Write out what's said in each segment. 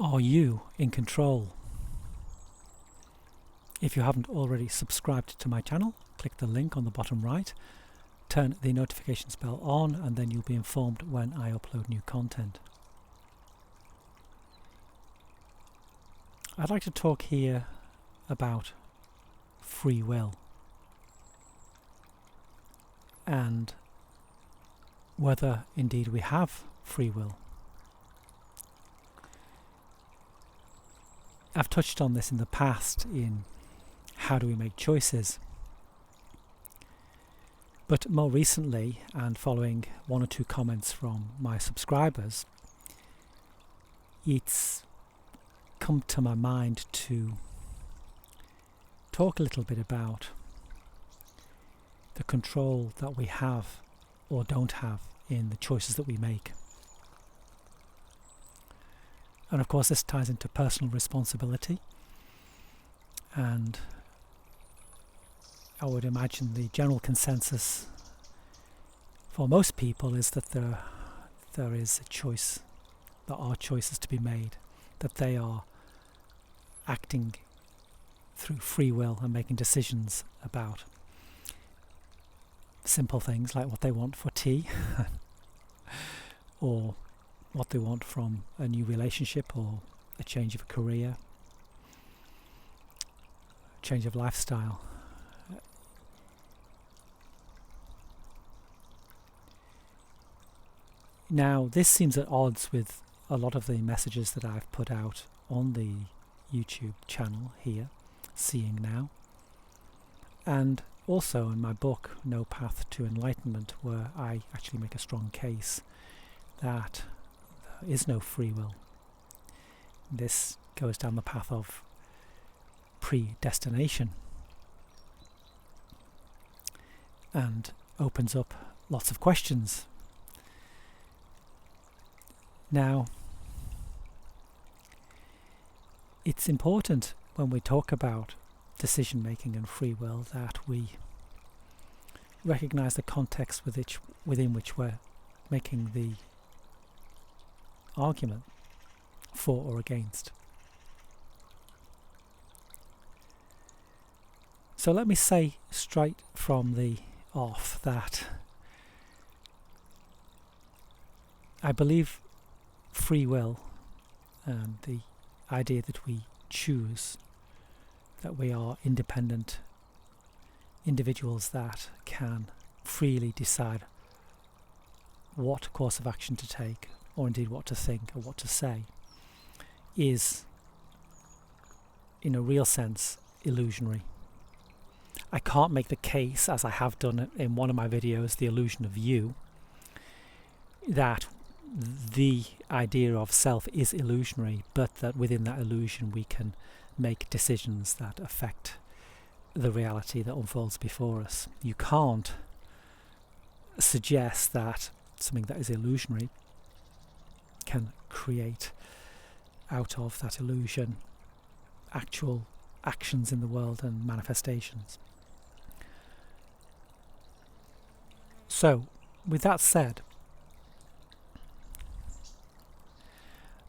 Are you in control? If you haven't already subscribed to my channel, click the link on the bottom right, turn the notifications bell on, and then you'll be informed when I upload new content. I'd like to talk here about free will and whether indeed we have free will. I've touched on this in the past in how do we make choices, but more recently, and following one or two comments from my subscribers, it's come to my mind to talk a little bit about the control that we have or don't have in the choices that we make. And of course this ties into personal responsibility, and I would imagine the general consensus for most people is that there is a choice, there are choices to be made, that they are acting through free will and making decisions about simple things like what they want for tea or what they want from a new relationship or a change of a career, change of lifestyle. Now, this seems at odds with a lot of the messages that I've put out on the YouTube channel here, Seeing Now, and also in my book, No Path to Enlightenment, where I actually make a strong case that there is no free will. This goes down the path of predestination and opens up lots of questions. Now, it's important when we talk about decision making and free will that we recognize the context within which we're making the argument for or against. So let me say straight from the off that I believe free will and the idea that we choose, that we are independent individuals that can freely decide what course of action to take, or indeed what to think or what to say, is in a real sense illusionary. I can't make the case, as I have done in one of my videos, The Illusion of You, that the idea of self is illusionary, but that within that illusion we can make decisions that affect the reality that unfolds before us. You can't suggest that something that is illusionary can create out of that illusion actual actions in the world and manifestations. So, with that said,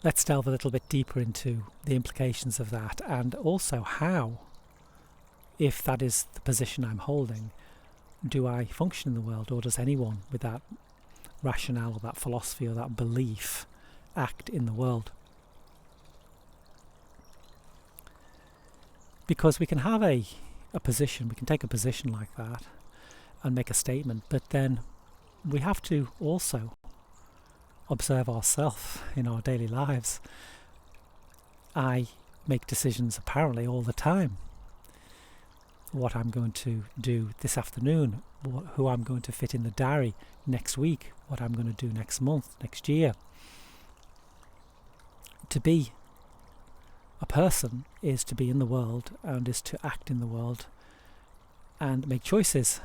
let's delve a little bit deeper into the implications of that, and also how, if that is the position I'm holding, do I function in the world, or does anyone with that rationale or that philosophy or that belief act in the world? Because we can have a position, we can take a position like that and make a statement, but then we have to also observe ourselves in our daily lives. I make decisions apparently all the time. What I'm going to do this afternoon, who I'm going to fit in the diary next week, what I'm going to do next month, next year. To be a person is to be in the world and is to act in the world and make choices.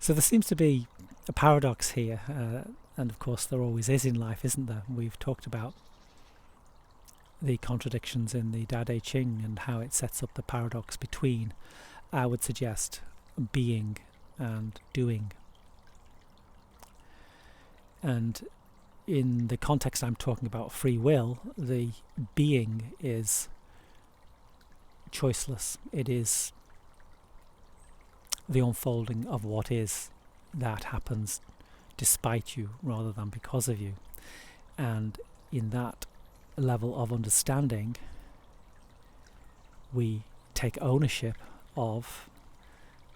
So there seems to be a paradox here, and of course there always is in life, isn't there? We've talked about the contradictions in the Tao Te Ching and how it sets up the paradox between, I would suggest, being and doing. And in the context I'm talking about free will, the being is choiceless. It is the unfolding of what is that happens despite you rather than because of you. And in that level of understanding, we take ownership of,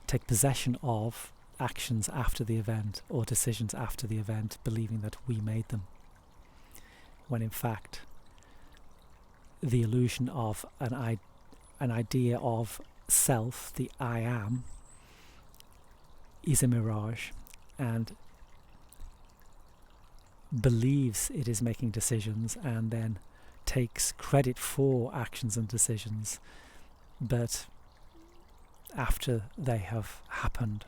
take possession of actions after the event or decisions after the event, believing that we made them, when in fact the illusion of an idea of self, the I am, is a mirage and believes it is making decisions and then takes credit for actions and decisions, but after they have happened.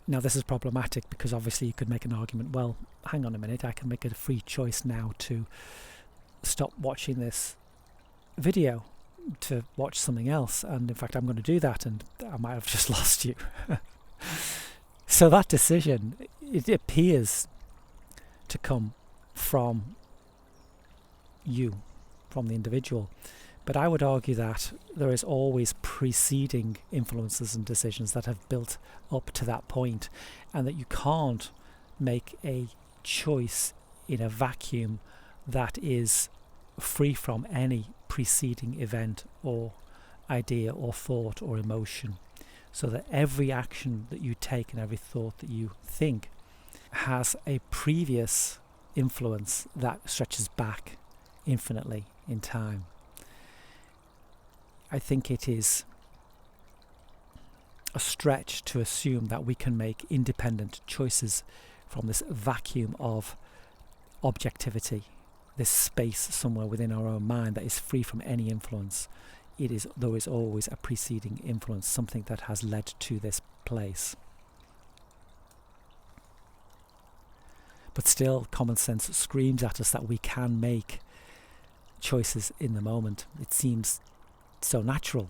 Now this is problematic because obviously you could make an argument, well, hang on a minute, I can make a free choice now to stop watching this video to watch something else, and in fact I'm going to do that and I might have just lost you. So that decision, it appears to come from you, from the individual, but I would argue that there is always preceding influences and decisions that have built up to that point, and that you can't make a choice in a vacuum that is free from any preceding event or idea or thought or emotion. So that every action that you take and every thought that you think has a previous influence that stretches back infinitely in time. I think it is a stretch to assume that we can make independent choices from this vacuum of objectivity, this space somewhere within our own mind that is free from any influence. There is always a preceding influence, something that has led to this place. But still, common sense screams at us that we can make choices in the moment. It seems so natural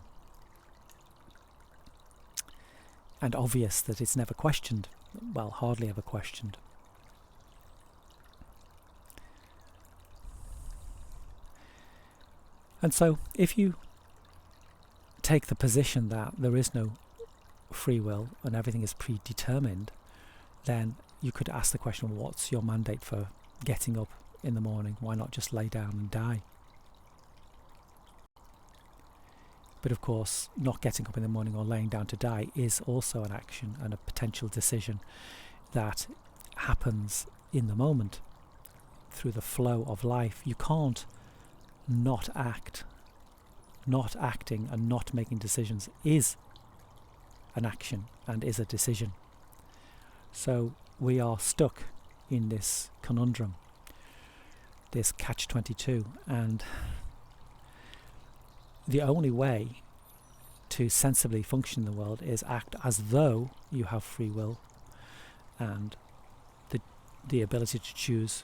and obvious that it's never questioned. Well, hardly ever questioned. And so, if you take the position that there is no free will and everything is predetermined, then you could ask the question, what's your mandate for getting up in the morning? Why not just lay down and die? But of course, not getting up in the morning or laying down to die is also an action and a potential decision that happens in the moment through the flow of life. You can't not act. Not acting and not making decisions is an action and is a decision. So we are stuck in this conundrum, this catch-22, and the only way to sensibly function in the world is act as though you have free will and the ability to choose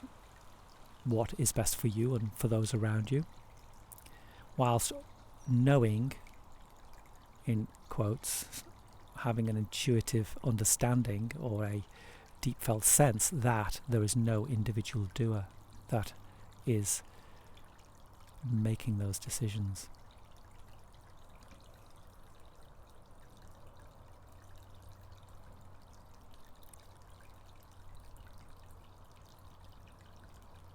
what is best for you and for those around you, whilst knowing, in quotes, having an intuitive understanding or a deep felt sense that there is no individual doer that is making those decisions.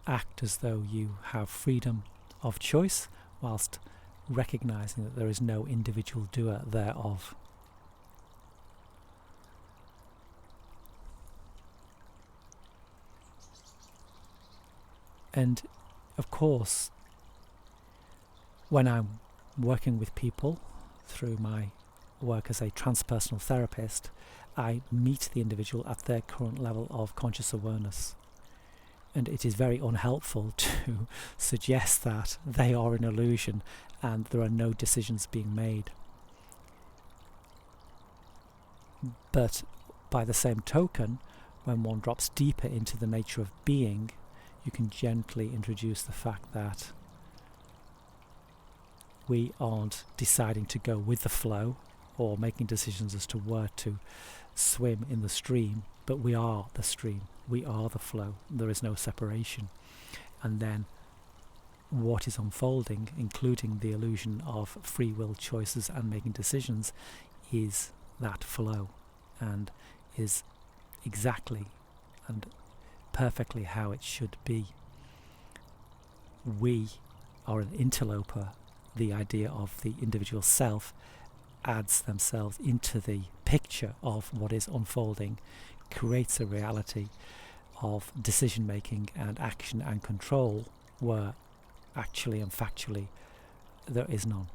Act as though you have freedom of choice whilst recognizing that there is no individual doer thereof. And of course, when I'm working with people through my work as a transpersonal therapist, I meet the individual at their current level of conscious awareness. And it is very unhelpful to suggest that they are an illusion and there are no decisions being made. But by the same token, when one drops deeper into the nature of being, you can gently introduce the fact that we aren't deciding to go with the flow or making decisions as to where to swim in the stream, but we are the stream, we are the flow, there is no separation. And then what is unfolding, including the illusion of free will choices and making decisions, is that flow, and is exactly and perfectly how it should be. We are an interloper. The idea of the individual self adds themselves into the picture of what is unfolding, creates a reality of decision making and action and control where actually and factually there is none.